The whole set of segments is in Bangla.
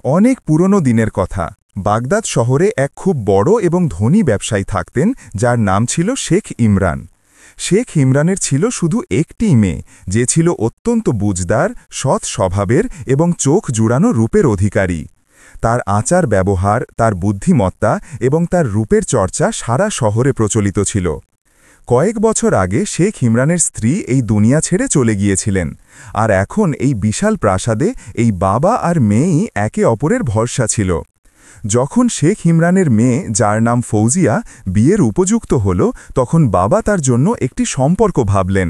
অনেক পুরনো দিনের কথা। বাগদাদ শহরে এক খুব বড় এবং ধনী ব্যবসায়ী থাকতেন, যার নাম ছিল শেখ ইমরান। শেখ ইমরানের ছিল শুধু একটিই মেয়ে, যে ছিল অত্যন্ত বুঝদার, সৎ স্বভাবের এবং চোখ জুড়ানো রূপের অধিকারী। তার আচার ব্যবহার, তার বুদ্ধিমত্তা এবং তার রূপের চর্চা সারা শহরে প্রচলিত ছিল। কয়েক বছর আগে শেখ ইমরানের স্ত্রী এই দুনিয়া ছেড়ে চলে গিয়েছিলেন, আর এখন এই বিশাল প্রাসাদে এই বাবা আর মেয়েই একে অপরের ভরসা ছিল। যখন শেখ ইমরানের মেয়ে, যার নাম ফৌজিয়া, বিয়ের উপযুক্ত হল, তখন বাবা তার জন্য একটি সম্পর্ক ভাবলেন।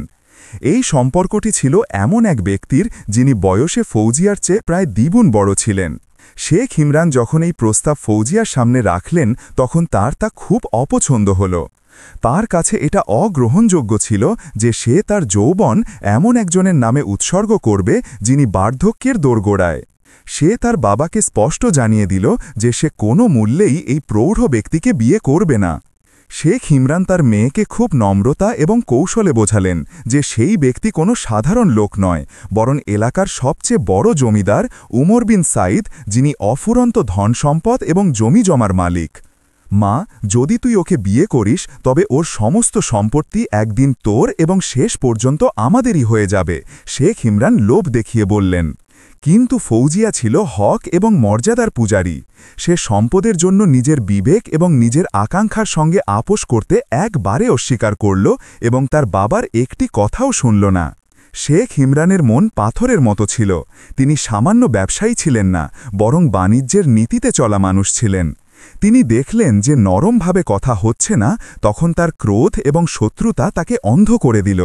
এই সম্পর্কটি ছিল এমন এক ব্যক্তির, যিনি বয়সে ফৌজিয়ার চেয়ে প্রায় দ্বিগুণ বড় ছিলেন। শেখ ইমরান যখন এই প্রস্তাব ফৌজিয়ার সামনে রাখলেন, তখন তার তা খুব অপছন্দ হল। তার কাছে এটা অগ্রহণযোগ্য ছিল যে সে তার যৌবন এমন একজনের নামে উৎসর্গ করবে, যিনি বার্ধক্যের দোরগোড়ায়। সে তার বাবাকে স্পষ্ট জানিয়ে দিল যে সে কোনো মূল্যেই এই প্রৌঢ় ব্যক্তিকে বিয়ে করবে না। শেখ ইমরান তার মেয়েকে খুব নম্রতা এবং কৌশলে বোঝালেন যে সেই ব্যক্তি কোনো সাধারণ লোক নয়, বরং এলাকার সবচেয়ে বড় জমিদার উমর বিন সাইদ, যিনি অফুরন্ত ধনসম্পদ এবং জমি জমার মালিক। মা, যদি তুই ওকে বিয়ে করিস, তবে ওর সমস্ত সম্পত্তি একদিন তোর এবং শেষ পর্যন্ত আমাদেরই হয়ে যাবে, শেখ ইমরান লোভ দেখিয়ে বললেন। কিন্তু ফৌজিয়া ছিল হক এবং মর্যাদার পূজারী। সে সম্পদের জন্য নিজের বিবেক এবং নিজের আকাঙ্ক্ষার সঙ্গে আপোষ করতে একবারে অস্বীকার করল এবং তার বাবার একটি কথাও শুনল না। শেখ ইমরানের মন পাথরের মতো ছিল। তিনি সামান্য ব্যবসায়ী ছিলেন না, বরং বাণিজ্যের নীতিতে চলা মানুষ ছিলেন। তিনি দেখলেন যে নরমভাবে কথা হচ্ছে না, তখন তার ক্রোধ এবং শত্রুতা তাকে অন্ধ করে দিল।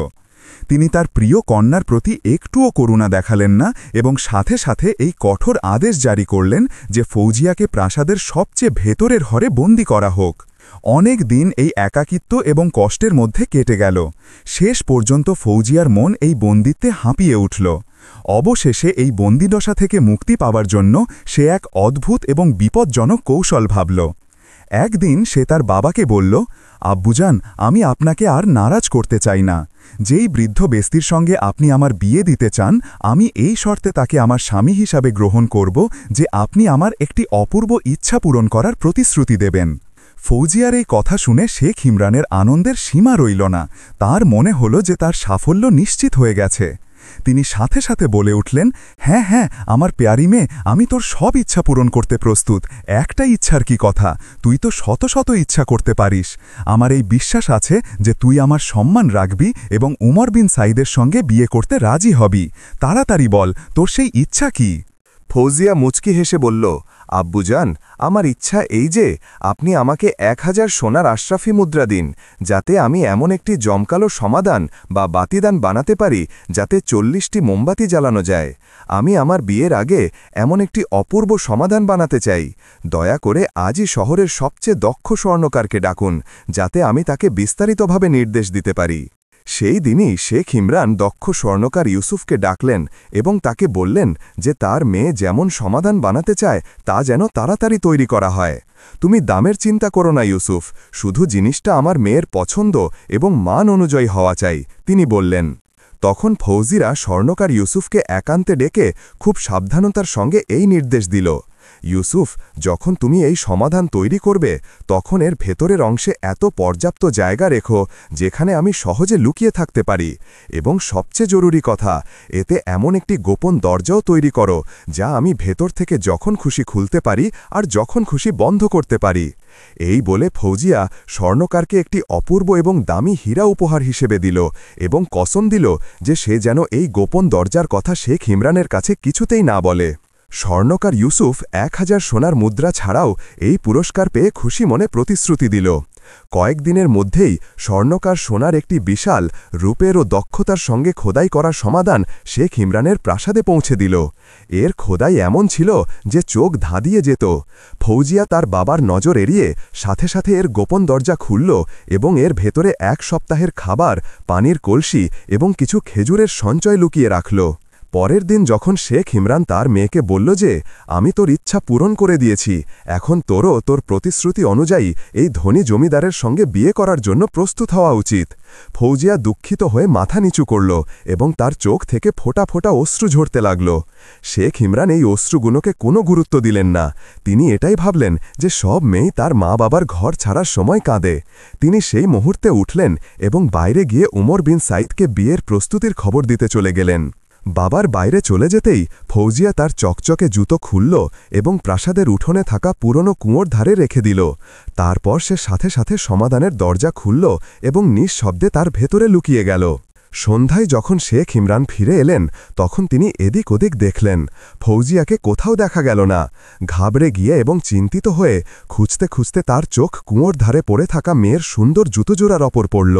তিনি তার প্রিয় কন্যার প্রতি একটুও করুণা দেখালেন না এবং সাথে সাথে এই কঠোর আদেশ জারি করলেন যে ফৌজিয়াকে প্রাসাদের সবচেয়ে ভেতরের ঘরে বন্দী করা হোক। অনেক দিন এই একাকিত্ব এবং কষ্টের মধ্যে কেটে গেল। শেষ পর্যন্ত ফৌজিয়ার মন এই বন্দিত্বে হাঁপিয়ে উঠল। অবশেষে এই বন্দিদশা থেকে মুক্তি পাওয়ার জন্য সে এক অদ্ভুত এবং বিপজ্জনক কৌশল ভাবল। একদিন সে তার বাবাকে বলল, আব্বুজান, আমি আপনাকে আর নারাজ করতে চাই না। যেই বৃদ্ধ ব্যক্তির সঙ্গে আপনি আমার বিয়ে দিতে চান, আমি এই শর্তে তাকে আমার স্বামী হিসাবে গ্রহণ করব যে আপনি আমার একটি অপূর্ব ইচ্ছা পূরণ করার প্রতিশ্রুতি দেবেন। ফৌজিয়ার এই কথা শুনে শেখ ইমরানের আনন্দের সীমা রইল না। তার মনে হল যে তার সাফল্য নিশ্চিত হয়ে গেছে। তিনি সাথে সাথে বলে উঠলেন, হ্যাঁ হ্যাঁ, আমার পেয়ারি মেয়ে, আমি তোর সব ইচ্ছা পূরণ করতে প্রস্তুত। একটা ইচ্ছার কি কথা, তুই তো শত শত ইচ্ছা করতে পারিস। আমার এই বিশ্বাস আছে যে তুই আমার সম্মান রাখবি এবং উমর বিন সাইদের সঙ্গে বিয়ে করতে রাজি হবি। তাড়াতাড়ি বল, তোর সেই ইচ্ছা কি? ফৌজিয়া মুচকি হেসে বলল, আব্বুজান, আমার ইচ্ছা এই যে আপনি আমাকে 1000 সোনার আশরাফি মুদ্রা দিন, যাতে আমি এমন একটি জমকালো সমাধান বা বাতিদান বানাতে পারি যাতে 40টি মোমবাতি জ্বালানো যায়। আমি আমার বিয়ের আগে এমন একটি অপূর্ব সমাধান বানাতে চাই। দয়া করে আজই শহরের সবচেয়ে দক্ষ স্বর্ণকারকে ডাকুন, যাতে আমি তাকে বিস্তারিতভাবে নির্দেশ দিতে পারি। সেই দিনই শেখ ইমরান দক্ষ স্বর্ণকার ইউসুফকে ডাকলেন এবং তাকে বললেন যে তার মেয়ে যেমন সমাধান বানাতে চায় তা যেন তাড়াতাড়ি তৈরি করা হয়। তুমি দামের চিন্তা করো না ইউসুফ, শুধু জিনিসটা আমার মেয়ের পছন্দ এবং মান অনুযায়ী হওয়া চাই, তিনি বললেন। তখন ফৌজিরা স্বর্ণকার ইউসুফকে একান্তে ডেকে খুব সাবধানতার সঙ্গে এই নির্দেশ দিল, ইউসুফ, যখন তুমি এই সমাধান তৈরি করবে, তখন এর ভেতরের অংশে এত পর্যাপ্ত জায়গা রেখো যেখানে আমি সহজে লুকিয়ে থাকতে পারি, এবং সবচেয়ে জরুরি কথা, এতে এমন একটি গোপন দরজাও তৈরি করো যা আমি ভেতর থেকে যখন খুশি খুলতে পারি আর যখন খুশি বন্ধ করতে পারি। এই বলে ফৌজিয়া স্বর্ণকারকে একটি অপূর্ব এবং দামি হীরা উপহার হিসেবে দিল এবং কসম দিল যে সে যেন এই গোপন দরজার কথা শেখ ইমরানের কাছে কিছুতেই না বলে। স্বর্ণকার ইউসুফ 1000 সোনার মুদ্রা ছাড়াও এই পুরস্কার পেয়ে খুশি মনে প্রতিশ্রুতি দিল। কয়েকদিনের মধ্যেই স্বর্ণকার সোনার একটি বিশাল, রূপের ও দক্ষতার সঙ্গে খোদাই করা সমাধান শেখ ইমরানের প্রাসাদে পৌঁছে দিল। এর খোদাই এমন ছিল যে চোখ ধাঁধিয়ে যেত। ফৌজিয়া তার বাবার নজর এড়িয়ে সাথে সাথে এর গোপন দরজা খুলল এবং এর ভেতরে 1 সপ্তাহের খাবার, পানির কলসি এবং কিছু খেজুরের সঞ্চয় লুকিয়ে রাখল। পরের দিন যখন শেখ ইমরান তার মেয়েকে বলল যে আমি তোর ইচ্ছা পূরণ করে দিয়েছি, এখন তোরও তোর প্রতিশ্রুতি অনুযায়ী এই ধনী জমিদারের সঙ্গে বিয়ে করার জন্য প্রস্তুত হওয়া উচিত, ফৌজিয়া দুঃখিত হয়ে মাথা নিচু করল এবং তার চোখ থেকে ফোঁটা ফোঁটা অশ্রু ঝরতে লাগল। শেখ ইমরান এই অশ্রুগুলোকে কোনো গুরুত্ব দিলেন না। তিনি এটাই ভাবলেন যে সব মেয়েই তার মা বাবার ঘর ছাড়ার সময় কাঁদে। তিনি সেই মুহূর্তে উঠলেন এবং বাইরে গিয়ে উমর বিন সাইদকে বিয়ের প্রস্তুতির খবর দিতে চলে গেলেন। বাবার বাইরে চলে যেতেই ফৌজিয়া তার চকচকে জুতো খুলল এবং প্রাসাদের উঠোনে থাকা পুরনো কুঁয়োর ধারে রেখে দিল। তারপর সে সাথে সাথে সমাধানের দরজা খুলল এবং নিঃশব্দে তার ভেতরে লুকিয়ে গেল। সন্ধ্যায় যখন শেখ ইমরান ফিরে এলেন তখন তিনি এদিক ওদিক দেখলেন, ফৌজিয়াকে কোথাও দেখা গেল না। ঘাবড়ে গিয়ে এবং চিন্তিত হয়ে খুঁজতে খুঁজতে তার চোখ কুঁয়োর ধারে পড়ে থাকা মেয়ের সুন্দর জুতোজোড়ার ওপর পড়ল।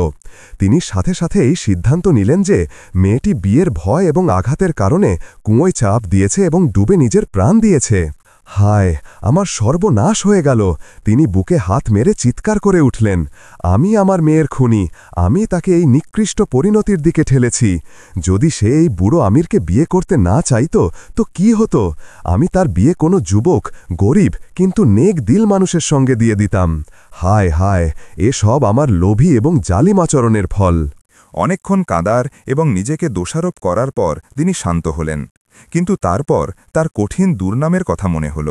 তিনি সাথে সাথে এই সিদ্ধান্ত নিলেন যে মেয়েটি বিয়ের ভয় এবং আঘাতের কারণে কুঁয়োয় চাপ দিয়েছে এবং ডুবে নিজের প্রাণ দিয়েছে। হায়, আমার সর্বনাশ হয়ে গেল! তিনি বুকে হাত মেরে চিৎকার করে উঠলেন, আমি আমার মেয়ের খুনি, আমি তাকে এই নিকৃষ্ট পরিণতির দিকে ঠেলেছি। যদি সে এই বুড়ো আমিরকে বিয়ে করতে না চাইত তো কি হতো? আমি তার বিয়ে কোনো যুবক, গরিব কিন্তু নেক দিল মানুষের সঙ্গে দিয়ে দিতাম। হায় হায়, এসব আমার লোভী এবং জালিম আচরণের ফল। অনেকক্ষণ কাঁদার এবং নিজেকে দোষারোপ করার পর তিনি শান্ত হলেন, কিন্তু তারপর তার কঠিন দুর্নামের কথা মনে হল।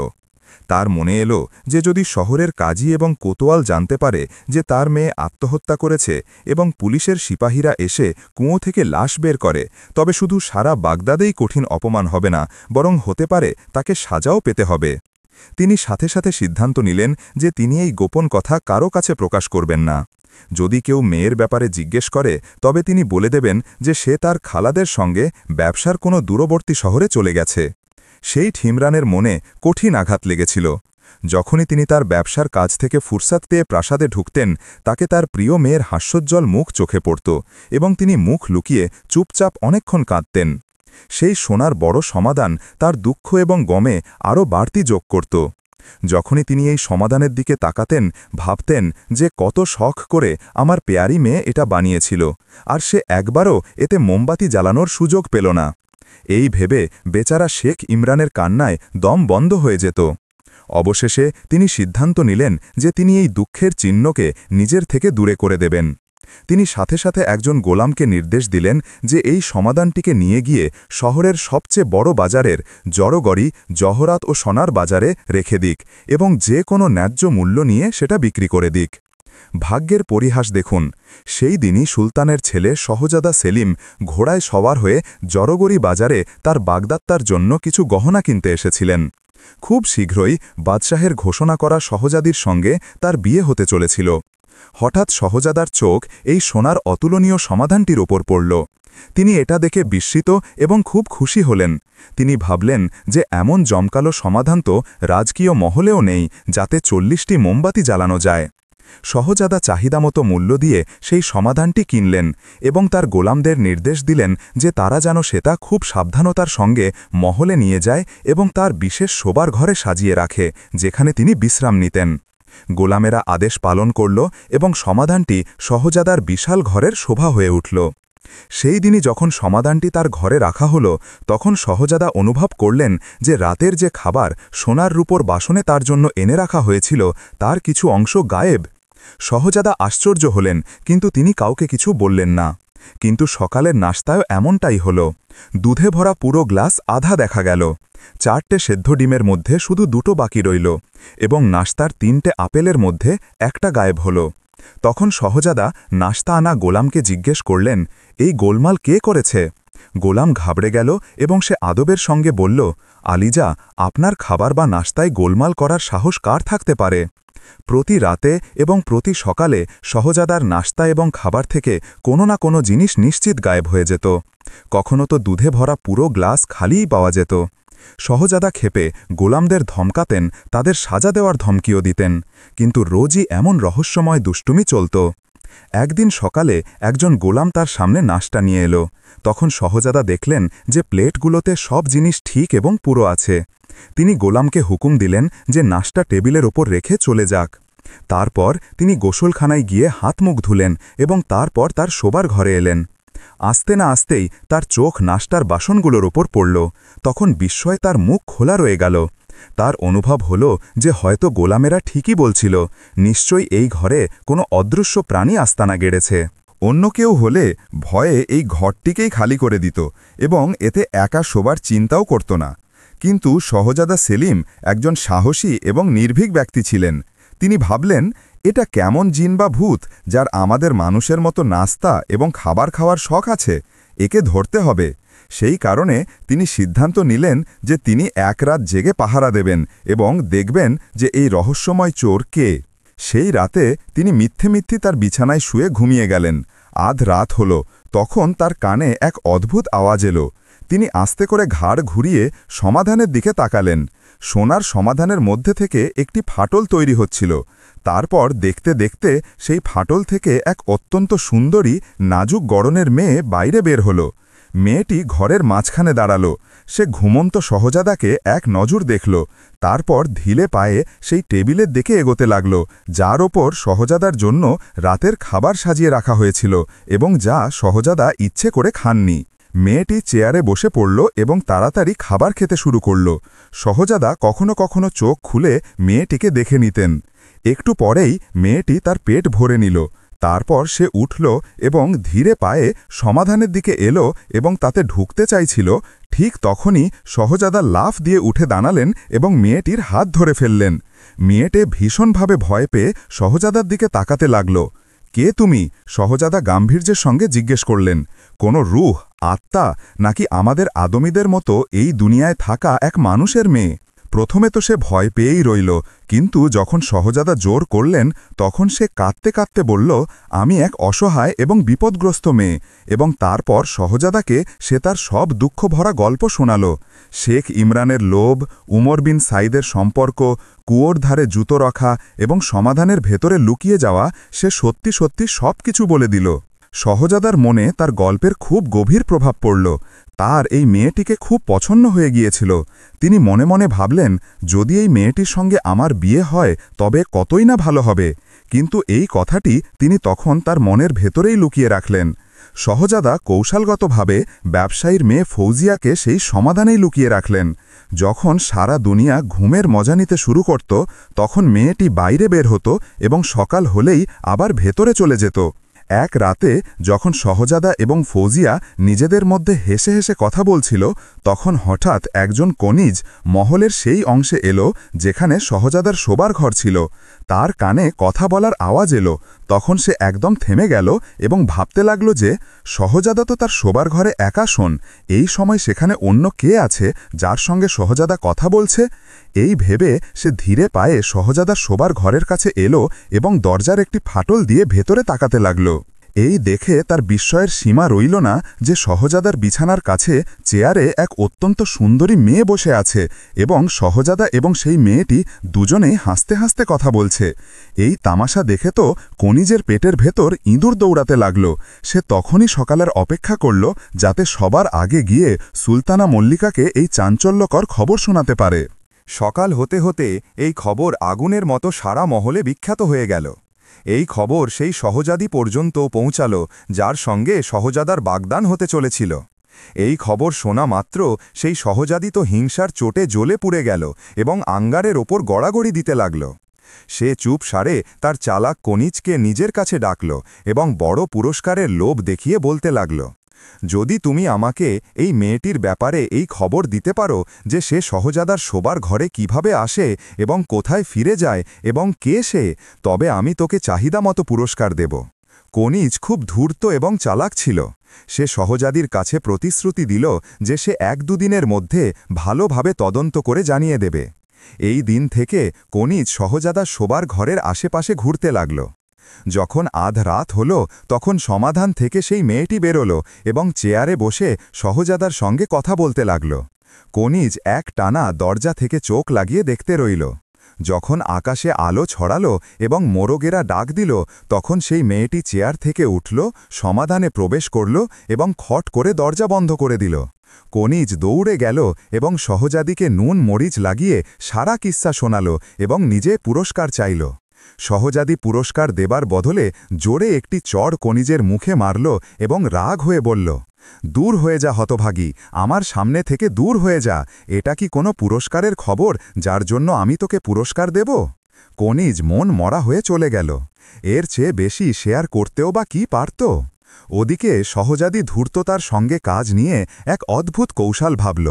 তার মনে এলো যে যদি শহরের কাজী এবং কোতোয়াল জানতে পারে যে তার মেয়ে আত্মহত্যা করেছে এবং পুলিশের সিপাহীরা এসে কুঁয়ো থেকে লাশ বের করে, তবে শুধু সারা বাগদাদেই কঠিন অপমান হবে না, বরং হতে পারে তাকে সাজাও পেতে হবে। তিনি সাথে সাথে সিদ্ধান্ত নিলেন যে তিনি এই গোপন কথা কারো কাছে প্রকাশ করবেন না। যদি কেউ মেয়ের ব্যাপারে জিজ্ঞেস করে তবে তিনি বলে দেবেন যে সে তার খালাদের সঙ্গে ব্যবসার কোনো দূরবর্তী শহরে চলে গেছে। সেই ইমরানের মনে কঠিন আঘাত লেগেছিল। যখনই তিনি তার ব্যবসার কাজ থেকে ফুরসাত পেয়ে প্রাসাদে ঢুকতেন, তাকে তার প্রিয় মেয়ের হাস্যোজ্জ্বল মুখ চোখে পড়ত এবং তিনি মুখ লুকিয়ে চুপচাপ অনেকক্ষণ কাঁদতেন। সেই সোনার বড় সমাধান তার দুঃখ এবং গমে আরও বাড়তি যোগ করত। যখনই তিনি এই সমাধানের দিকে তাকাতেন, ভাবতেন যে কত শখ করে আমার পেয়ারি মেয়ে এটা বানিয়েছিল, আর সে একবারও এতে মোমবাতি জ্বালানোর সুযোগ পেল না। এই ভেবে বেচারা শেখ ইমরানের কান্নায় দম বন্ধ হয়ে যেত। অবশেষে তিনি সিদ্ধান্ত নিলেন যে তিনি এই দুঃখের চিহ্নকে নিজের থেকে দূরে করে দেবেন। তিনি সাথে সাথে একজন গোলামকে নির্দেশ দিলেন যে এই সমাধানটিকে নিয়ে গিয়ে শহরের সবচেয়ে বড় বাজারের জড়গড়ি, জহরাত ও সোনার বাজারে রেখে দিক এবং যে কোনো ন্যায্য মূল্য নিয়ে সেটা বিক্রি করে দিক। ভাগ্যের পরিহাস দেখুন, সেই দিনই সুলতানের ছেলে শহজাদা সেলিম ঘোড়ায় সওয়ার হয়ে জড়গড়ি বাজারে তার বাগদাত্তার জন্য কিছু গহনা কিনতে এসেছিলেন। খুব শীঘ্রই বাদশাহের ঘোষণা করা সহজাদির সঙ্গে তার বিয়ে হতে চলেছিল। হঠাৎ সহজাদার চোখ এই সোনার অতুলনীয় সমাধানটির ওপর পড়ল। তিনি এটা দেখে বিস্মিত এবং খুব খুশি হলেন। তিনি ভাবলেন যে এমন জমকালো সমাধান তো রাজকীয় মহলেও নেই যাতে 40টি মোমবাতি জ্বালানো যায়। সহজাদা চাহিদামতো মূল্য দিয়ে সেই সমাধানটি কিনলেন এবং তার গোলামদের নির্দেশ দিলেন যে তারা যেন সেটা খুব সাবধানতার সঙ্গে মহলে নিয়ে যায় এবং তার বিশেষ শোবার ঘরে সাজিয়ে রাখে, যেখানে তিনি বিশ্রাম নিতেন। গোলামেরা আদেশ পালন করল এবং সমাধানটি সহজাদার বিশাল ঘরের শোভা হয়ে উঠল। সেই দিনই যখন সমাধানটি তার ঘরে রাখা হল, তখন সহজাদা অনুভব করলেন যে রাতের যে খাবার সোনার রূপোর বাসনে তার জন্য এনে রাখা হয়েছিল তার কিছু অংশ গায়েব। সহজাদা আশ্চর্য হলেন, কিন্তু তিনি কাউকে কিছু বললেন না। কিন্তু সকালের নাশতায়ও এমনটাই হল। দুধে ভরা পুরো গ্লাস আধা দেখা গেল। 4টে সেদ্ধ ডিমের মধ্যে শুধু 2টো বাকি রইল এবং নাশতার 3টে আপেলের মধ্যে একটা গায়েব হল। তখন সহজাদা নাশতা আনা গোলামকে জিজ্ঞেস করলেন, এই গোলমাল কে করেছে? গোলাম ঘাবড়ে গেল এবং সে আদবের সঙ্গে বলল, আলিজা, আপনার খাবার বা নাশতায় গোলমাল করার সাহস কার থাকতে পারে? প্রতি রাতে এবং প্রতি সকালে সহজাদার নাশতা এবং খাবার থেকে কোনো না কোনো জিনিস নিশ্চিত গায়েব হয়ে যেত। কখনো তো দুধে ভরা পুরো গ্লাস খালিই পাওয়া যেত। সহজাদা ক্ষেপে গোলামদের ধমকাতেন, তাদের সাজা দেওয়ার ধমকিও দিতেন, কিন্তু রোজই এমন রহস্যময় দুষ্টুমি চলত। একদিন সকালে একজন গোলাম তার সামনে নাশতা নিয়ে এলো। তখন সহজাদা দেখলেন যে প্লেটগুলোতে সব জিনিস ঠিক এবং পুরো আছে। তিনি গোলামকে হুকুম দিলেন যে নাশতা টেবিলের ওপর রেখে চলে যাক। তারপর তিনি গোসলখানায় গিয়ে হাত মুখ ধুলেন এবং তারপর তার শোবার ঘরে এলেন। আসতে না আসতেই তার চোখ নাস্তার বাসনগুলোর ওপর পড়ল। তখন বিস্ময়ে তার মুখ খোলা রয়ে গেল। তার অনুভব হল যে হয়তো গোলামেরা ঠিকই বলছিল, নিশ্চয়ই এই ঘরে কোনো অদৃশ্য প্রাণী আস্তানা গেড়েছে। অন্য কেউ হলে ভয়ে এই ঘরটিকেই খালি করে দিত এবং এতে একা শোবার চিন্তাও করত না। কিন্তু শহজাদা সেলিম একজন সাহসী এবং নির্ভীক ব্যক্তি ছিলেন। তিনি ভাবলেন, এটা কেমন জিন বা ভূত যার আমাদের মানুষের মতো নাস্তা এবং খাবার খাওয়ার শখ আছে, একে ধরতে হবে। সেই কারণে তিনি সিদ্ধান্ত নিলেন যে তিনি এক রাত জেগে পাহারা দেবেন এবং দেখবেন যে এই রহস্যময় চোর কে। সেই রাতে তিনি মিথ্যে মিথ্যে তার বিছানায় শুয়ে ঘুমিয়ে গেলেন। আধ রাত হল, তখন তার কানে এক অদ্ভুত আওয়াজ এলো। তিনি আস্তে করে ঘাড় ঘুরিয়ে সমাধানের দিকে তাকালেন। সোনার সমাধানের মধ্যে থেকে একটি ফাটল তৈরি হচ্ছিল। তারপর দেখতে দেখতে সেই ফাটল থেকে এক অত্যন্ত সুন্দরী নাজুক গড়নের মেয়ে বাইরে বের হল। মেয়েটি ঘরের মাঝখানে দাঁড়ালো। সে ঘুমন্ত শহজাদাকে এক নজর দেখল। তারপর ধীরে পায়ে সেই টেবিলের দিকে এগোতে লাগল, যার ওপর শহজাদার জন্য রাতের খাবার সাজিয়ে রাখা হয়েছিল এবং যা শহজাদা ইচ্ছে করে খাননি। মেয়েটি চেয়ারে বসে পড়ল এবং তাড়াতাড়ি খাবার খেতে শুরু করল। শহজাদা কখনো কখনো চোখ খুলে মেয়েটিকে দেখে নিতেন। একটু পরেই মেয়েটি তার পেট ভরে নিল। তারপর সে উঠল এবং ধীরে পায়ে সমাধানের দিকে এলো এবং তাতে ঢুকতে চাইছিল। ঠিক তখনই শহজাদা লাফ দিয়ে উঠে দাঁড়ালেন এবং মেয়েটির হাত ধরে ফেললেন। মেয়েটি ভীষণভাবে ভয় পেয়ে শহজাদার দিকে তাকাতে লাগল। কে তুমি? শহজাদা গাম্ভীর্যের সঙ্গে জিজ্ঞেস করলেন। কোনো রূহ, আত্মা, নাকি আমাদের আদমীদের মতো এই দুনিয়ায় থাকা এক মানুষের মেয়ে? প্রথমে তো সে ভয় পেয়েই রইল, কিন্তু যখন শহজাদা জোর করলেন তখন সে কাঁদতে কাঁদতে বলল, আমি এক অসহায় এবং বিপদগ্রস্ত মেয়ে। এবং তারপর শহজাদাকে সে তার সব দুঃখ ভরা গল্প শোনাল। শেখ ইমরানের লোভ, উমর বিন সাইদের সম্পর্ক, কুয়োর ধারে জুতো রাখা এবং সমাধানের ভেতরে লুকিয়ে যাওয়া, সে সত্যি সত্যি সব কিছু বলে দিল। শহজাদার মনে তার গল্পের খুব গভীর প্রভাব পড়ল। তার এই মেয়েটিকে খুব পছন্দ হয়ে গিয়েছিল। তিনি মনে মনে ভাবলেন, যদি এই মেয়েটির সঙ্গে আমার বিয়ে হয় তবে কতই না ভালো হবে। কিন্তু এই কথাটি তিনি তখন তার মনের ভেতরেই লুকিয়ে রাখলেন। শহজাদা কৌশলগতভাবে ব্যবসায়ীর মেয়ে ফৌজিয়াকে সেই সমাধানেই লুকিয়ে রাখলেন। যখন সারা দুনিয়া ঘুমের মজা নিতে শুরু করত, তখন মেয়েটি বাইরে বের হতো এবং সকাল হলেই আবার ভেতরে চলে যেত। এক রাতে যখন শহজাদা এবং ফৌজিয়া নিজেদের মধ্যে হেসে হেসে কথা বলছিল, তখন হঠাৎ একজন কনিজ মহলের সেই অংশে এলো যেখানে শহজাদার শোবার ঘর ছিল। তার কানে কথা বলার আওয়াজ এলো। তখন সে একদম থেমে গেল এবং ভাবতে লাগল যে শহজাদা তো তার শোবার ঘরে একা শোন, এই সময় সেখানে অন্য কে আছে যার সঙ্গে শহজাদা কথা বলছে। এই ভেবে সে ধীরে পায়ে শহজাদার শোবার ঘরের কাছে এলো এবং দরজার একটি ফাটল দিয়ে ভেতরে তাকাতে লাগল। এই দেখে তার বিস্ময়ের সীমা রইল না যে শহজাদার বিছানার কাছে চেয়ারে এক অত্যন্ত সুন্দরী মেয়ে বসে আছে এবং শহজাদা এবং সেই মেয়েটি দুজনেই হাসতে হাসতে কথা বলছে। এই তামাশা দেখে তো কনিজের পেটের ভেতর ইঁদুর দৌড়াতে লাগল। সে তখনই সকালের অপেক্ষা করল যাতে সবার আগে গিয়ে সুলতানা মল্লিকাকে এই চাঞ্চল্যকর খবর শোনাতে পারে। সকাল হতে হতে এই খবর আগুনের মতো সারা মহলে বিখ্যাত হয়ে গেল। এই খবর সেই সহজাদি পর্যন্ত পৌঁছাল যার সঙ্গে সহজাদার বাগদান হতে চলেছিল। এই খবর শোনা মাত্র সেই সহজাদি তো হিংসার চোটে জ্বলে পুড়ে গেল এবং আঙ্গারের ওপর গড়াগড়ি দিতে লাগল। সে চুপ সারে তার চালাক কনিজকে নিজের কাছে ডাকল এবং বড় পুরস্কারের লোভ দেখিয়ে বলতে লাগল, যদি তুমি আমাকে এই মেয়েটির ব্যাপারে এই খবর দিতে পারো যে সে শহজাদার শোবার ঘরে কিভাবে আসে এবং কোথায় ফিরে যায় এবং কে সে, তবে আমি তোকে চাহিদা মতো পুরস্কার দেব। কনিজ খুব ধূর্ত এবং চালাক ছিল। সে সহজাদির কাছে প্রতিশ্রুতি দিল যে সে ১-২ দিনের মধ্যে ভালোভাবে তদন্ত করে জানিয়ে দেবে। এই দিন থেকে কনিজ শহজাদার শোবার ঘরের আশেপাশে ঘুরতে লাগল। যখন আধ রাত হল, তখন সমাধান থেকে সেই মেয়েটি বেরোল এবং চেয়ারে বসে শহজাদার সঙ্গে কথা বলতে লাগল। কনিজ এক টানা দরজা থেকে চোখ লাগিয়ে দেখতে রইল। যখন আকাশে আলো ছড়ালো এবং মোরগেরা ডাক দিল, তখন সেই মেয়েটি চেয়ার থেকে উঠল, সমাধানে প্রবেশ করল এবং খট করে দরজা বন্ধ করে দিল। কনিজ দৌড়ে গেল এবং সহজাদিকে নুন মরিচ লাগিয়ে সারা কিস্সা শোনাল এবং নিজে পুরস্কার চাইল। সহজাদি পুরস্কার দেবার বদলে জোরে একটি চড় কনিজের মুখে মারল এবং রাগ হয়ে বলল, দূর হয়ে যা হতভাগী, আমার সামনে থেকে দূর হয়ে যা। এটা কি কোনো পুরস্কারের খবর যার জন্য আমি তোকে পুরস্কার দেব? কনিজ মন মরা হয়ে চলে গেল। এর চেয়ে বেশি সে আর করতেও বা কি পারত? ওদিকে সহজাদি ধূর্ততার সঙ্গে কাজ নিয়ে এক অদ্ভুত কৌশল ভাবল।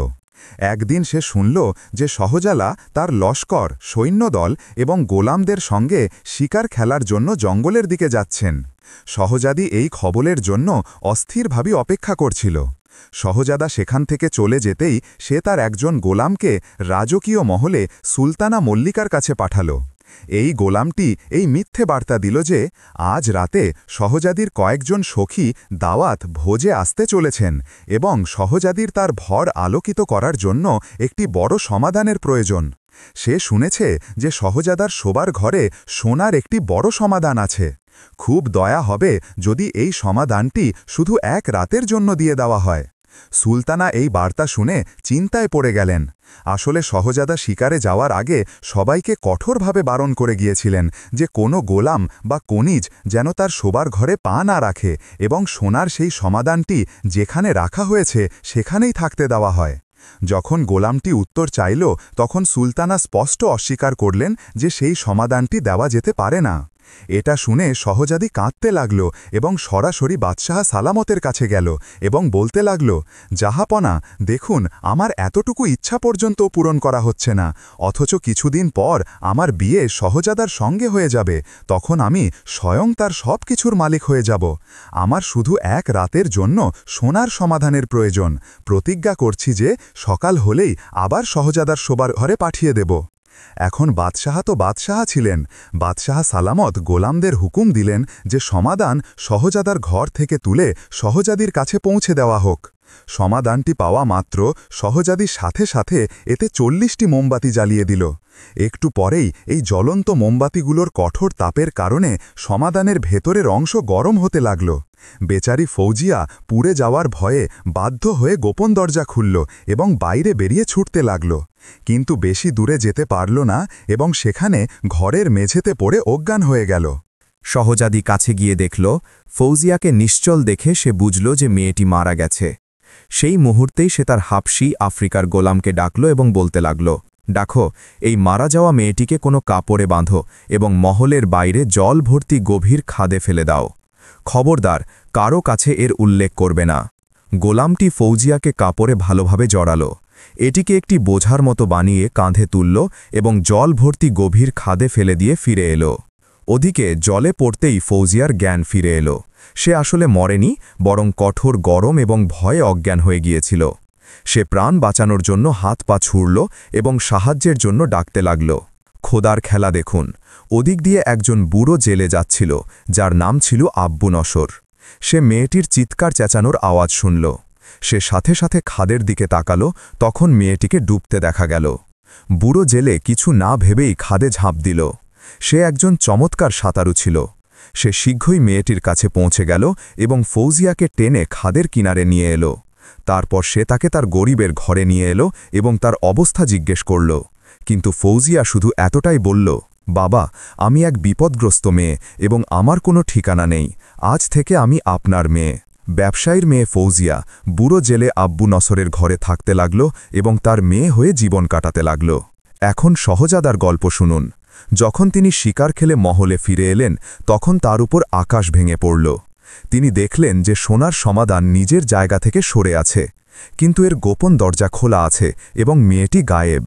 একদিন সে শুনল যে সহজালা তার লস্কর, সৈন্যদল এবং গোলামদের সঙ্গে শিকার খেলার জন্য জঙ্গলের দিকে যাচ্ছেন। সহজাদি এই খবরের জন্য অস্থিরভাবে অপেক্ষা করছিল। সহজাদা সেখান থেকে চলে যেতেই সে তার একজন গোলামকে রাজকীয় মহলে সুলতানা মল্লিকার কাছে পাঠাল। এই গোলামটি এই মিথ্যে বার্তা দিল যে আজ রাতে সহজাদির কয়েকজন সখী দাওয়াত ভোজে আসতে চলেছেন এবং সহজাদির তার ভর আলোকিত করার জন্য একটি বড় সমাধানের প্রয়োজন। সে শুনেছে যে সহজাদার শোবার ঘরে সোনার একটি বড় সমাধান আছে। খুব দয়া হবে যদি এই সমাধানটি শুধু এক রাতের জন্য দিয়ে দেওয়া হয়। সুলতানা এই বার্তা শুনে চিন্তায় পড়ে গেলেন। আসলে সহজাদা শিকারে যাওয়ার আগে সবাইকে কঠোরভাবে বারণ করে গিয়েছিলেন যে কোনো গোলাম বা কনিজ যেন তার শোবার ঘরে পা না রাখে এবং সোনার সেই সমাধানটি যেখানে রাখা হয়েছে সেখানেই থাকতে দেওয়া হয়। যখন গোলামটি উত্তর চাইল তখন সুলতানা স্পষ্ট অস্বীকার করলেন যে সেই সমাধানটি দেওয়া যেতে পারে না। এটা শুনে সহজাদি কাঁদতে লাগল এবং সরাসরি বাদশাহ সালামতের কাছে গেল এবং বলতে লাগল, জাহাপনা, দেখুন আমার এতটুকু ইচ্ছা পর্যন্ত পূরণ করা হচ্ছে না, অথচ কিছুদিন পর আমার বিয়ে সহজাদার সঙ্গে হয়ে যাবে। তখন আমি স্বয়ং তার সব কিছুর মালিক হয়ে যাব। আমার শুধু এক রাতের জন্য সোনার সমাধানের প্রয়োজন। প্রতিজ্ঞা করছি যে সকাল হলেই আবার সহজাদার শোবার ঘরে পাঠিয়ে দেব। এখন বাদশাহ তো বাদশাহ ছিলেন। বাদশাহ সালামত গোলামদের হুকুম দিলেন যে সমাধান সহজাদার ঘর থেকে তুলে সহজাদির কাছে পৌঁছে দেওয়া হোক। সমাধানটি পাওয়া মাত্র সহজাদির সাথে সাথে এতে 40টি মোমবাতি জ্বালিয়ে দিল। একটু পরেই এই জ্বলন্ত মোমবাতিগুলোর কঠোর তাপের কারণে সমাধানের ভেতরের অংশ গরম হতে লাগল। বেচারি ফৌজিয়া পুড়ে যাওয়ার ভয়ে বাধ্য হয়ে গোপন দরজা খুলল এবং বাইরে বেরিয়ে ছুটতে লাগল, কিন্তু বেশি দূরে যেতে পারল না এবং সেখানে ঘরের মেঝেতে পড়ে অজ্ঞান হয়ে গেল। সহজাদি কাছে গিয়ে দেখল, ফৌজিয়াকে নিশ্চল দেখে সে বুঝল যে মেয়েটি মারা গেছে। সেই মুহূর্তেই সে তার হাবশি আফ্রিকার গোলামকে ডাকল এবং বলতে লাগল, ডাকো, এই মারা যাওয়া মেয়েটিকে কোনো কাপড়ে বাঁধো এবং মহলের বাইরে জল ভর্তি গভীর খাদে ফেলে দাও। খবরদার, কারো কাছে এর উল্লেখ করবে না। গোলামটি ফৌজিয়াকে কাপড়ে ভালোভাবে জড়াল, এটিকে একটি বোঝার মতো বানিয়ে কাঁধে তুলল এবং জল ভর্তি গভীর খাদে ফেলে দিয়ে ফিরে এলো। ওদিকে জলে পড়তেই ফৌজিয়ার জ্ঞান ফিরে এলো। সে আসলে মরেনি, বরং কঠোর গরম এবং ভয়ে অজ্ঞান হয়ে গিয়েছিল। সে প্রাণ বাঁচানোর জন্য হাত পা ছুড়ল এবং সাহায্যের জন্য ডাকতে লাগল। খোদার খেলা দেখুন, ওদিক দিয়ে একজন বুড়ো জেলে যাচ্ছিল যার নাম ছিল আব্বু নসর। সে মেয়েটির চিৎকার চেঁচানোর আওয়াজ শুনল। সে সাথে সাথে খাদের দিকে তাকাল, তখন মেয়েটিকে ডুবতে দেখা গেল। বুড়ো জেলে কিছু না ভেবেই খাদে ঝাঁপ দিল। সে একজন চমৎকার সাঁতারু ছিল। সে শীঘ্রই মেয়েটির কাছে পৌঁছে গেল এবং ফৌজিয়াকে টেনে খাদের কিনারে নিয়ে এলো। তারপর সে তাকে তার গরিবের ঘরে নিয়ে এলো এবং তার অবস্থা জিজ্ঞেস করল। কিন্তু ফৌজিয়া শুধু এতটাই বলল, বাবা, আমি এক বিপদগ্রস্ত মেয়ে এবং আমার কোনো ঠিকানা নেই। আজ থেকে আমি আপনার মেয়ে। ব্যবসায়ীর মেয়ে ফৌজিয়া বুড়ো জেলে আব্বু নসরের ঘরে থাকতে লাগল এবং তার মেয়ে হয়ে জীবন কাটাতে লাগল। এখন সহজাদার গল্প শুনুন। যখন তিনি শিকার খেলে মহলে ফিরে এলেন, তখন তার উপর আকাশ ভেঙে পড়ল। তিনি দেখলেন যে সোনার সমাধান নিজের জায়গা থেকে সরে আছে, কিন্তু এর গোপন দরজা খোলা আছে এবং মেয়েটি গায়েব।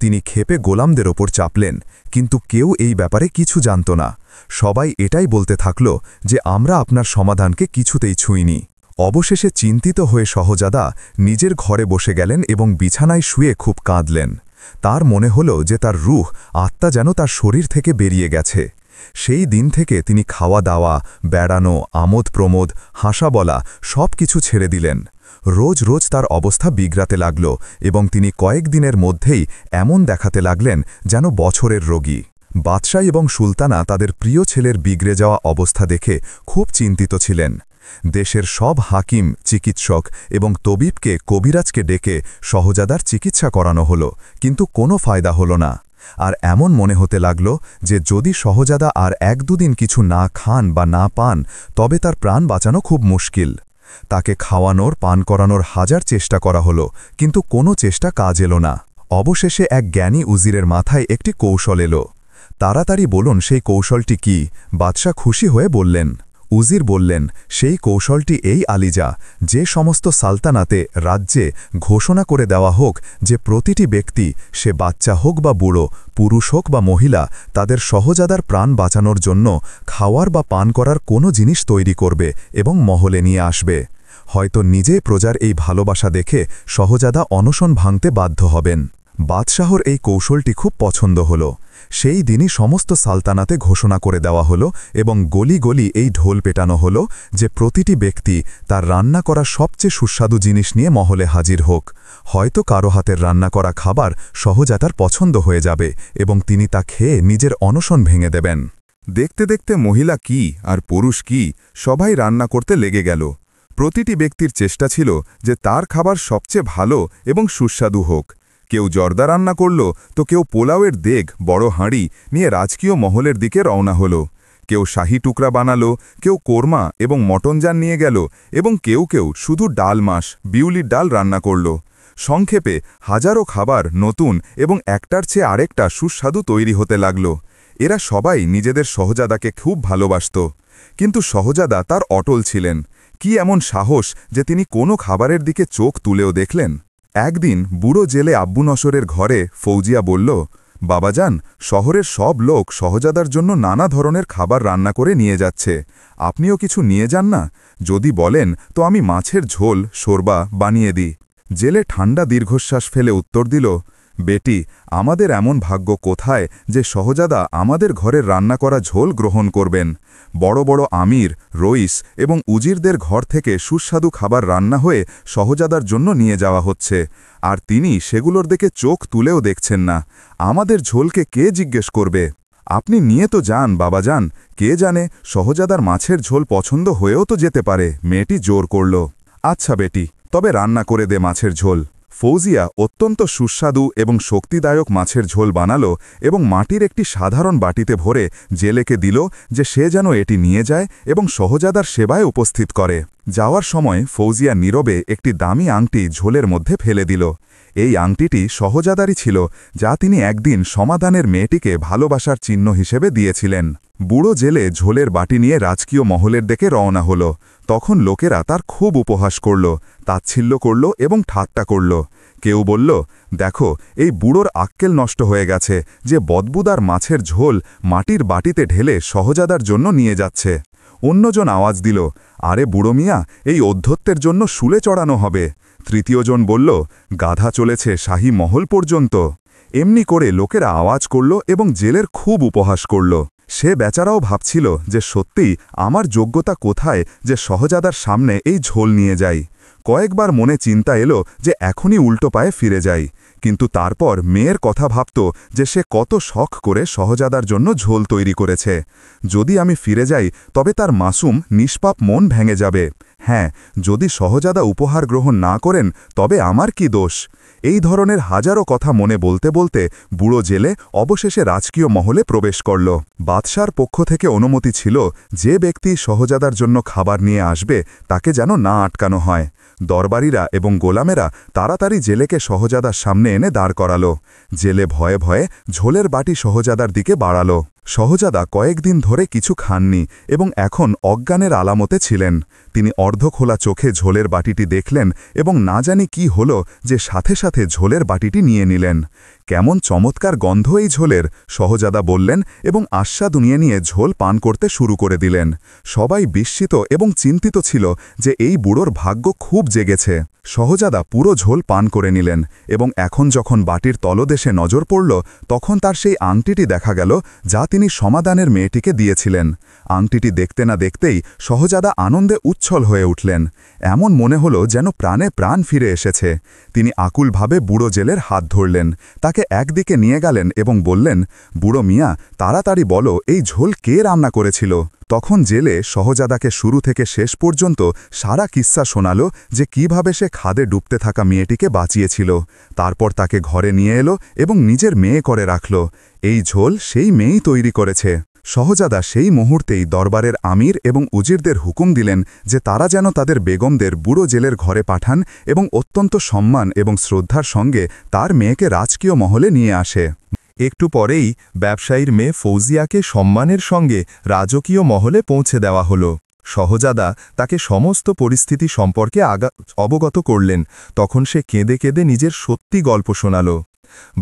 তিনি ক্ষেপে গোলামদের ওপর চাপলেন, কিন্তু কেউ এই ব্যাপারে কিছু জানত না। সবাই এটাই বলতে থাকল যে আমরা আপনার সমাধানকে কিছুতেই ছুঁইনি। অবশেষে চিন্তিত হয়ে সহজাদা নিজের ঘরে বসে গেলেন এবং বিছানায় শুয়ে খুব কাঁদলেন। তার মনে হল যে তার রূহ, আত্মা যেন তার শরীর থেকে বেরিয়ে গেছে। সেই দিন থেকে তিনি খাওয়া দাওয়া, বেড়ানো, আমোদ প্রমোদ, হাসা বলা সব কিছু ছেড়ে দিলেন। রোজ রোজ তার অবস্থা বিগড়াতে লাগল এবং তিনি কয়েকদিনের মধ্যেই এমন দেখাতে লাগলেন যেন বছরের রোগী। বাদশাহ এবং সুলতানা তাদের প্রিয় ছেলের বিগড়ে যাওয়া অবস্থা দেখে খুব চিন্তিত ছিলেন। দেশের সব হাকিম, চিকিৎসক এবং তবিবকে, কবিরাজকে ডেকে সহজাদার চিকিৎসা করানো হল, কিন্তু কোনো ফায়দা হল না। আর এমন মনে হতে লাগল যে যদি সহজাদা আর 1-2 দিন কিছু না খান বা না পান তবে তার প্রাণ বাঁচানো খুব মুশকিল। তাকে খাওয়ানোর পান করানোর হাজার চেষ্টা করা হলো, কিন্তু কোনো চেষ্টা কাজ এলো না। অবশেষে এক জ্ঞানী উজিরের মাথায় একটি কৌশল এলো। তাড়াতাড়ি বলুন সেই কৌশলটি কি? বাদশাহ খুশি হয়ে বললেন। উজির বললেন, সেই কৌশলটি এই আলিজা, যে সমস্ত সালতানাতে রাজ্যে ঘোষণা করে দেওয়া হোক যে প্রতিটি ব্যক্তি, সে বাচ্চা হোক বা বুড়ো, পুরুষ হোক বা মহিলা, তাদের সহজাদার প্রাণ বাঁচানোর জন্য খাওয়ার বা পান করার কোনো জিনিস তৈরি করবে এবং মহলে নিয়ে আসবে। হয়তো নিজে প্রজার এই ভালোবাসা দেখে সহজাদা অনশন ভাঙতে বাধ্য হবেন। বাদশাহর এই কৌশলটি খুব পছন্দ হল। সেই দিনই সমস্ত সালতানাতে ঘোষণা করে দেওয়া হলো এবং গলি গলি এই ঢোল পেটানো হলো যে প্রতিটি ব্যক্তি তার রান্না করা সবচেয়ে সুস্বাদু জিনিস নিয়ে মহলে হাজির হোক। হয়তো কারো হাতের রান্না করা খাবার সহজাদার পছন্দ হয়ে যাবে এবং তিনি তা খেয়ে নিজের অনশন ভেঙে দেবেন। দেখতে দেখতে মহিলা কি আর পুরুষ কি সবাই রান্না করতে লেগে গেল। প্রতিটি ব্যক্তির চেষ্টা ছিল যে তার খাবার সবচেয়ে ভালো এবং সুস্বাদু হোক। কেউ জর্দা রান্না করল, তো কেউ পোলাওয়ের দেগ বড় হাঁড়ি নিয়ে রাজকীয় মহলের দিকে রওনা হল। কেউ শাহী টুকরা বানালো, কেউ কোরমা এবং মটনজান নিয়ে গেল, এবং কেউ কেউ শুধু ডাল মাস বিউলির ডাল রান্না করল। সংক্ষেপে হাজারো খাবার নতুন এবং একটার চেয়ে আরেকটা সুস্বাদু তৈরি হতে লাগল। এরা সবাই নিজেদের সহজাদাকে খুব ভালোবাসত, কিন্তু সহজাদা তার অটল ছিলেন। কি এমন সাহস যে তিনি কোনো খাবারের দিকে চোখ তুলেও দেখলেন? একদিন বুড়ো জেলে আব্বু নসরের ঘরে ফৌজিয়া বলল, বাবাজান, শহরের সব লোক সহজাদার জন্য নানা ধরনের খাবার রান্না করে নিয়ে যাচ্ছে, আপনিও কিছু নিয়ে যান না। যদি বলেন তো আমি মাছের ঝোল শোরবা বানিয়ে দিই। জেলে ঠান্ডা দীর্ঘশ্বাস ফেলে উত্তর দিল, বেটি, আমাদের এমন ভাগ্য কোথায় যে সহজাদা আমাদের ঘরের রান্না করা ঝোল গ্রহণ করবেন? বড় বড় আমির, রইস এবং উজিরদের ঘর থেকে সুস্বাদু খাবার রান্না হয়ে সহজাদার জন্য নিয়ে যাওয়া হচ্ছে, আর তিনি সেগুলোর দিকে চোখ তুলেও দেখছেন না। আমাদের ঝোলকে কে জিজ্ঞেস করবে? আপনি নিয়ে তো যান বাবাজান, কে জানে সহজাদার মাছের ঝোল পছন্দ হয়েও তো যেতে পারে। মেয়েটি জোর করল, আচ্ছা বেটি, তবে রান্না করে দে মাছের ঝোল। ফৌজিয়া অত্যন্ত সুস্বাদু এবং শক্তিদায়ক মাছের ঝোল বানালো এবং মাটির একটি সাধারণ বাটিতে ভরে জেলেকে দিল যে সে যেন এটি নিয়ে যায় এবং সহজাদার সেবায় উপস্থিত করে। যাওয়ার সময় ফৌজিয়া নীরবে একটি দামি আংটি ঝোলের মধ্যে ফেলে দিল। এই আংটিটি সহজাদারই ছিল, যা তিনি একদিন সমাধানের মেয়েটিকে ভালোবাসার চিহ্ন হিসেবে দিয়েছিলেন। বুড়ো জেলে ঝোলের বাটি নিয়ে রাজকীয় মহলের দিকে রওনা হল। তখন লোকেরা তার খুব উপহাস করল, তাচ্ছিল্য করল এবং ঠাট্টা করল। কেউ বলল, দেখো, এই বুড়োর আক্কেল নষ্ট হয়ে গেছে যে বদবুদার মাছের ঝোল মাটির বাটিতে ঢেলে সহজাদার জন্য নিয়ে যাচ্ছে। অন্যজন আওয়াজ দিল, আরে বুড়ো মিয়া, এই অধ্যত্বের জন্য শুলে চড়ানো হবে। তৃতীয়জন বলল, গাধা চলেছে শাহী মহল পর্যন্ত। এমনি করে লোকেরা আওয়াজ করল এবং জেলের খুব উপহাস করল। সে বেচারাও ভাবছিল যে সত্যিই আমার যোগ্যতা কোথায় যে সহজাদার সামনে এই ঝোল নিয়ে যাই। কয়েকবার মনে চিন্তা এলো যে এখনই উল্টো পায়ে ফিরে যাই, কিন্তু তারপর মেয়ের কথা ভাবত যে সে কত শখ করে সহজাদার জন্য ঝোল তৈরি করেছে। যদি আমি ফিরে যাই তবে তার মাসুম নিষ্পাপ মন ভেঙে যাবে। হ্যাঁ, যদি সহজাদা উপহার গ্রহণ না করেন তবে আমার কি দোষ? এই ধরনের হাজারো কথা মনে বলতে বলতে বুড়ো জেলে অবশেষে রাজকীয় মহলে প্রবেশ করল। বাদশার পক্ষ থেকে অনুমতি ছিল যে ব্যক্তি সহজাদার জন্য খাবার নিয়ে আসবে তাকে যেন না আটকানো হয়। দরবারীরা এবং গোলামেরা তাড়াতাড়ি জেলেকে সহজাদার সামনে এনে দাঁড় করালো। জেলে ভয়ে ভয়ে ঝোলের বাটি সহজাদার দিকে বাড়ালো। সহজাদা কয়েকদিন ধরে কিছু খাননি এবং এখন অজ্ঞানের আলামতে ছিলেন। তিনি অর্ধখোলা চোখে ঝোলের বাটিটি দেখলেন এবং না জানি কি হল যে সাথে সাথে ঝোলের বাটিটি নিয়ে নিলেন। কেমন চমৎকার গন্ধ এই ঝোলের, সহজাদা বললেন এবং আস্বাদ নিয়ে ঝোল পান করতে শুরু করে দিলেন। সবাই বিস্মিত এবং চিন্তিত ছিল যে এই বুড়োর ভাগ্য খুব জেগেছে। সহজাদা পুরো ঝোল পান করে নিলেন এবং এখন যখন বাটির তলদেশে নজর পড়ল তখন তার সেই আংটিটি দেখা গেল যা তিনি সমাধানের মেয়েটিকে দিয়েছিলেন। আংটিটি দেখতে না দেখতেই সহজাদা আনন্দে উচ্ছ্বসিত সচ্ছল হয়ে উঠলেন। এমন মনে হলো যেন প্রাণে প্রাণ ফিরে এসেছে। তিনি আকুলভাবে বুড়ো জেলের হাত ধরলেন, তাকে একদিকে নিয়ে গেলেন এবং বললেন, বুড়ো মিয়া, তাড়াতাড়ি বলো এই ঝোল কে রান্না করেছিল। তখন জেলে সহজাদাকে শুরু থেকে শেষ পর্যন্ত সারা কিস্সা শোনাল যে কিভাবে সে খাদে ডুবতে থাকা মেয়েটিকে বাঁচিয়েছিল। তারপর তাকে ঘরে নিয়ে এলো এবং নিজের মেয়ে করে রাখল। এই ঝোল সেই মেয়েই তৈরি করেছে। সহজাদা সেই মুহূর্তেই দরবারের আমির এবং উজিরদের হুকুম দিলেন যে তারা যেন তাদের বেগমদের বুড়ো জেলের ঘরে পাঠান এবং অত্যন্ত সম্মান এবং শ্রদ্ধার সঙ্গে তার মেয়েকে রাজকীয় মহলে নিয়ে আসে। একটু পরেই ব্যবসায়ীর মেয়ে ফৌজিয়াকে সম্মানের সঙ্গে রাজকীয় মহলে পৌঁছে দেওয়া হলো। সহজাদা তাকে সমস্ত পরিস্থিতি সম্পর্কে অবগত করলেন। তখন সে কেঁদে কেঁদে নিজের সত্যি গল্প শোনাল।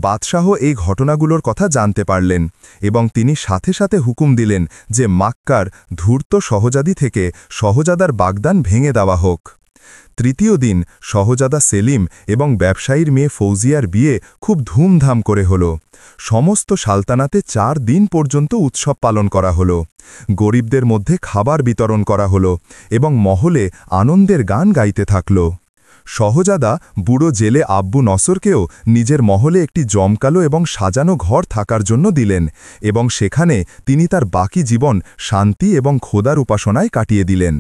বাদশাহ এই ঘটনাগুলোর কথা জানতে পারলেন এবং তিনি সাথে সাথে হুকুম দিলেন যে মাক্কার ধূর্ত সহজাদি থেকে সহজাদার বাগদান ভেঙে দেওয়া হোক। তৃতীয় দিন সহজাদা সেলিম এবং ব্যবসায়ীর মেয়ে ফৌজিয়ার বিয়ে খুব ধুমধাম করে হল। সমস্ত সালতানাতে 4 দিন পর্যন্ত উৎসব পালন করা হল। গরিবদের মধ্যে খাবার বিতরণ করা হল এবং মহলে আনন্দের গান গাইতে থাকল। সহজাদা বুড়ো জেলে আব্বু নসরকেও নিজের মহলে একটি জমকালো এবং সাজানো ঘর থাকার জন্য দিলেন এবং সেখানে তিনি তার বাকি জীবন শান্তি এবং খোদার উপাসনায় কাটিয়ে দিলেন।